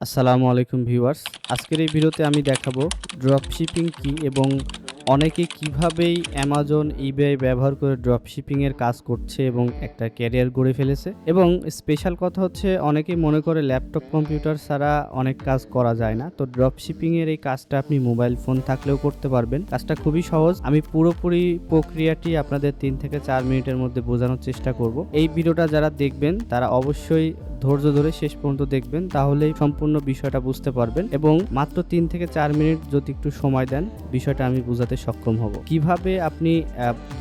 আসসালামু আলাইকুম ভিউয়ার্স। আজকের এই ভিডিওতে আমি দেখাবো ড্রপশিপিং কি এবং অনেকে কিভাবেই অ্যামাজন, ইবে ব্যবহার করে ড্রপশিপিং এর কাজ করছে এবং একটা ক্যারিয়ার গড়ে ফেলেছে। এবং স্পেশাল কথা হচ্ছে অনেকেই মনে করে ল্যাপটপ কম্পিউটার ছাড়া অনেক কাজ করা যায় না। তো ড্রপশিপিং এর এই কাজটা আপনি মোবাইল ফোন থাকলেও করতে পারবেন। কাজটা খুবই সহজ। আমি পুরোপুরি প্রক্রিয়াটি আপনাদের 3 থেকে 4 মিনিটের মধ্যে বোঝানোর চেষ্টা করব। এই ভিডিওটা যারা দেখবেন তারা অবশ্যই ধৈর্য ধরে শেষ পর্যন্ত দেখবেন, তাহলেই সম্পূর্ণ বিষয়টা বুঝতে পারবেন এবং মাত্র 3 থেকে 4 মিনিট যদি একটু সময় দেন বিষয়টা আমি বোঝাতে সক্ষম হব। কিভাবে আপনি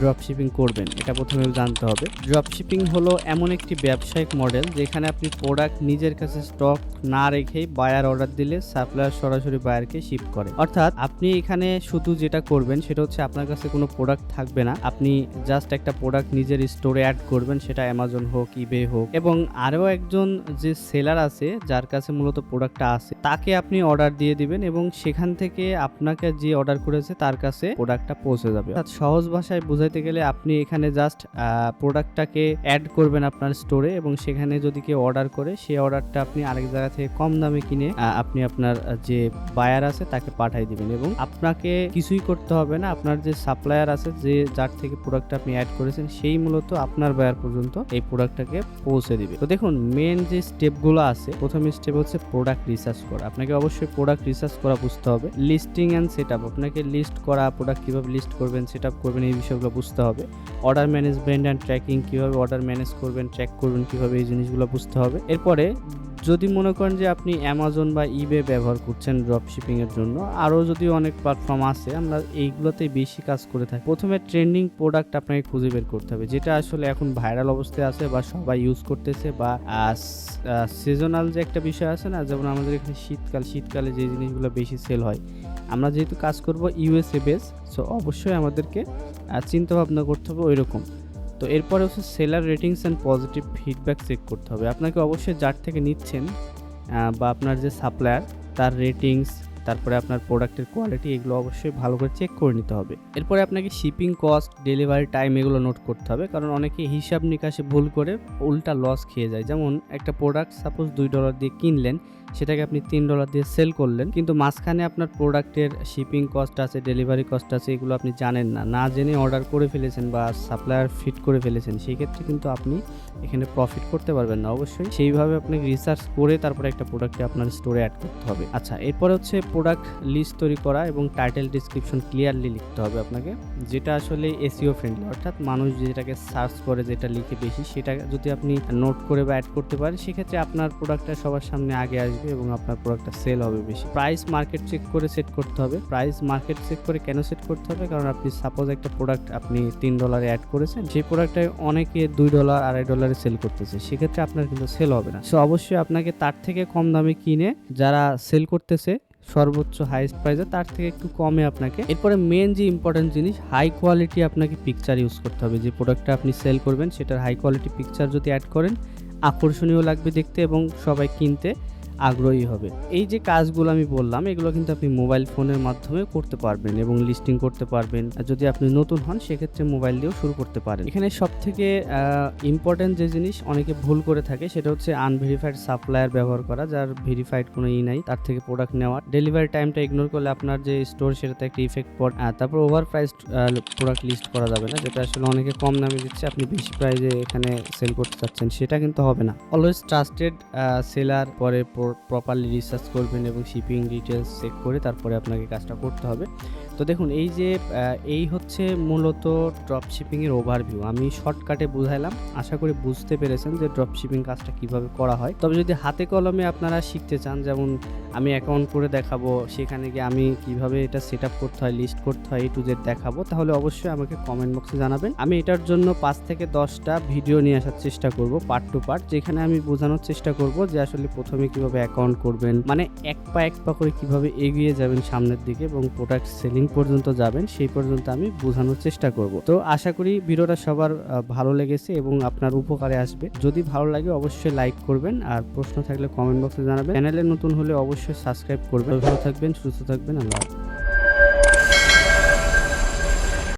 ড্রপশিপিং করবেন এটা প্রথমে জানতে হবে। ড্রপশিপিং হলো এমন একটি ব্যবসায়িক মডেল যেখানে আপনি প্রোডাক্ট নিজের কাছে স্টক না রেখেই বায়ার অর্ডার দিলে সাপ্লায়ার সরাসরি বায়ারকে শিপ করে। অর্থাৎ আপনি এখানে শুধু যেটা করবেন সেটা হচ্ছে আপনার কাছে কোনো প্রোডাক্ট থাকবে না, আপনি জাস্ট একটা প্রোডাক্ট নিজের স্টোরে অ্যাড করবেন, সেটা অ্যামাজন হোক, ইবে হোক, এবং আরও একজন যে সেলার আছে যার কাছে মূলত প্রোডাক্টটা আছে তাকে আপনি অর্ডার দিয়ে দিবেন এবং সেখান থেকে আপনাকে যে অর্ডার করেছে তার কাছে প্রোডাক্টটা পৌঁছে যাবে। অর্থাৎ সহজ ভাষায় বোঝাইতে গেলে আপনি এখানে জাস্ট প্রোডাক্টটাকে অ্যাড করবেন আপনার স্টোরে এবং সেখানে যদি কেউ অর্ডার করে সেই অর্ডারটা আপনি আরেক জায়গা থেকে কম দামে কিনে আপনি আপনার যে বায়ার আছে তাকে পাঠিয়ে দিবেন এবং আপনাকে কিছুই করতে হবে না। আপনার যে সাপ্লায়ার আছে, যে যার থেকে প্রোডাক্টটা আপনি অ্যাড করেছেন, সেই মূলত আপনার বায়ার পর্যন্ত এই প্রোডাক্টটাকে পৌঁছে দিবে। তো দেখুন, মেন যে স্টেপগুলো আছে, প্রথম স্টেপ হচ্ছে প্রোডাক্ট রিসার্চ করা। আপনাকে অবশ্যই প্রোডাক্ট রিসার্চ করা বুঝতে হবে। লিস্টিং অ্যান্ড সেটআপ, আপনাকে লিস্ট করা, প্রোডাক্ট কিভাবে লিস্ট করবেন, সেটআপ করবেন, এই বিষয়গুলো বুঝতে হবে। অর্ডার ম্যানেজমেন্ট অ্যান্ড ট্র্যাকিং, কিভাবে অর্ডার ম্যানেজ করবেন, ট্র্যাক করবেন কিভাবে, এই জিনিসগুলো বুঝতে হবে। এরপরে যদি মনে করেন যে আপনি অ্যামাজন বা ইবে ব্যবহার করছেন ড্রপশিপিং এর জন্য, আরও যদি অনেক প্ল্যাটফর্ম আছে, আমরা এইগুলোতেই বেশি কাজ করে থাকি। প্রথমে ট্রেন্ডিং প্রোডাক্ট আপনাকে খুঁজে বের করতে হবে, যেটা আসলে এখন ভাইরাল অবস্থায় আছে বা সবাই ইউজ করতেছে, বা সিজনাল যে একটা বিষয় আছে না, যেমন আমাদের এখানে শীতকালে যে জিনিসগুলো বেশি সেল হয়। আমরা যেহেতু কাজ করব ইউএসএ বেস, সো অবশ্যই আমাদেরকে চিন্তা ভাবনা করতে হবে ওই রকম। তো এরপরে হচ্ছে seller ratings and positive feedback check করতে হবে। আপনাকে অবশ্যই যার থেকে নিচ্ছেন বা আপনার যে সাপ্লায়ার তার রেটিংস, তারপরে আপনার প্রোডাক্টের কোয়ালিটি, এগুলো অবশ্যই ভালো করে চেক করে নিতে হবে। এরপরে আপনাকে শিপিং কস্ট, ডেলিভারি টাইম এগুলো নোট করতে হবে, কারণ অনেকে হিসাব নিকাশে ভুল করে উল্টা লস খেয়ে যায়। যেমন একটা প্রোডাক্ট সাপোজ $2 দিয়ে কিনলেন, সেটাকে আপনি $3 দিয়ে সেল করলেন, কিন্তু মাঝখানে আপনার প্রোডাক্টের শিপিং কস্ট আছে, ডেলিভারি কস্ট আছে, এগুলো আপনি জানেন না, না জেনে অর্ডার করে ফেলেছেন বা সাপ্লায়ার ফিট করে ফেলেছেন, সেই ক্ষেত্রে কিন্তু আপনি এখানে প্রফিট করতে পারবেন না। অবশ্যই সেইভাবে আপনাকে রিসার্চ করে তারপরে একটা প্রোডাক্টকে আপনার স্টোরে অ্যাড করতে হবে। আচ্ছা, এরপরে হচ্ছে প্রোডাক্ট লিস্ট তৈরি করা এবং টাইটেল ডিসক্রিপশন ক্লিয়ারলি লিখতে হবে আপনাকে, যেটা আসলে এসইও ফ্রেন্ডলি, অর্থাৎ মানুষ যেটাকে সার্চ করে, যেটা লিখে বেশি, সেটা যদি আপনি নোট করে বা অ্যাড করতে পারেন, সেক্ষেত্রে আপনার প্রোডাক্টটা সবার সামনে আগে আসবে এবং আপনার প্রোডাক্টটা সেল হবে বেশি। প্রাইস মার্কেট চেক করে সেট করতে হবে। প্রাইস মার্কেট চেক করে কেন সেট করতে হবে? কারণ আপনি সাপোজ একটা প্রোডাক্ট আপনি $3 অ্যাড করেছেন, সেই প্রোডাক্টটায় অনেকে $2, $2.5 সেল করতেছে, সেক্ষেত্রে আপনার কিন্তু সেল হবে না। সো অবশ্যই আপনাকে তার থেকে কম দামে কিনে, যারা সেল করতেছে সর্বোচ্চ হাইস্ট প্রাইসে, তার থেকে একটু কমে আপনাকে। এরপরে মেন যে ইম্পর্টেন্ট জিনিস, হাই কোয়ালিটি আপনাকে পিকচার ইউজ করতে হবে। যে প্রোডাক্টটা আপনি সেল করবেন সেটার হাই কোয়ালিটি পিকচার যদি অ্যাড করেন, আকর্ষণীয় লাগবে দেখতে এবং সবাই কিনতে আগ্রহী হবে। এই যে কাজগুলো আমি বললাম, এগুলো কিন্তু আপনি মোবাইল ফোনের মাধ্যমে করতে পারবেন এবং লিস্টিং করতে পারবেন। আর যদি আপনি নতুন হন সেক্ষেত্রে মোবাইল দিয়েও শুরু করতে পারেন। এখানে সব থেকে ইম্পর্টেন্ট যে জিনিস অনেকে ভুল করে থাকে, সেটা হচ্ছে আনভেরিফাইড সাপ্লায়ার ব্যবহার করা, যার ভেরিফাইড কোনো নাই, তার থেকে প্রোডাক্ট নেওয়া। ডেলিভারি টাইমটা ইগনোর করলে আপনার যে স্টোর সেটাতে একটা ইফেক্ট পড়ে। তারপর ওভার প্রাইসড প্রোডাক্ট লিস্ট করা যাবে না, যেটা আসলে অনেকে কম দামে দিচ্ছে, আপনি বেশি প্রাইসে এখানে সেল করতে চাচ্ছেন, সেটা কিন্তু হবে না। অলওয়েজ ট্রাস্টেড সেলার, পরে প্রপারলি রিসার্চ করবেন এবং শিপিং ডিটেলস চেক করে তারপরে আপনাকে কাজটা করতে হবে। তো দেখুন, এই হচ্ছে মূলত ড্রপশিপিং এর ওভারভিউ। আমি শর্টকাটে বুঝাইলাম, আশা করি বুঝতে পেরেছেন যে ড্রপশিপিং কাজটা কিভাবে করা হয়। তবে যদি হাতে কলমে আপনারা শিখতে চান, যেমন আমি অ্যাকাউন্ট করে দেখাবো, সেখানে গিয়ে আমি কিভাবে এটা সেট আপ করতে হয়, লিস্ট করতে হয়, A to Z দেখাবো, তাহলে অবশ্যই আমাকে কমেন্ট বক্সে জানাবেন। আমি এটার জন্য 5 থেকে 10টা ভিডিও নিয়ে আসার চেষ্টা করব, পার্ট টু পার্ট, যেখানে আমি বোঝানোর চেষ্টা করব যে আসলে প্রথমে কিভাবে অ্যাকাউন্ট করবেন, মানে এক পা করে কিভাবে এগিয়ে যাবেন সামনের দিকে এবং প্রোডাক্ট সেলিং পর্যন্ত যাবেন, সেই পর্যন্ত আমি বোঝানোর চেষ্টা করব। তো আশা করি ভিডিওটা সবার ভালো লেগেছে এবং আপনার উপকারে আসবে। যদি ভালো লাগে অবশ্যই লাইক করবেন, আর প্রশ্ন থাকলে কমেন্ট বক্সে জানাবেন। চ্যানেলে নতুন হলে অবশ্যই সাবস্ক্রাইব করবেন। ভালো থাকবেন, সুস্থ থাকবেন, আল্লাহ হাফেজ।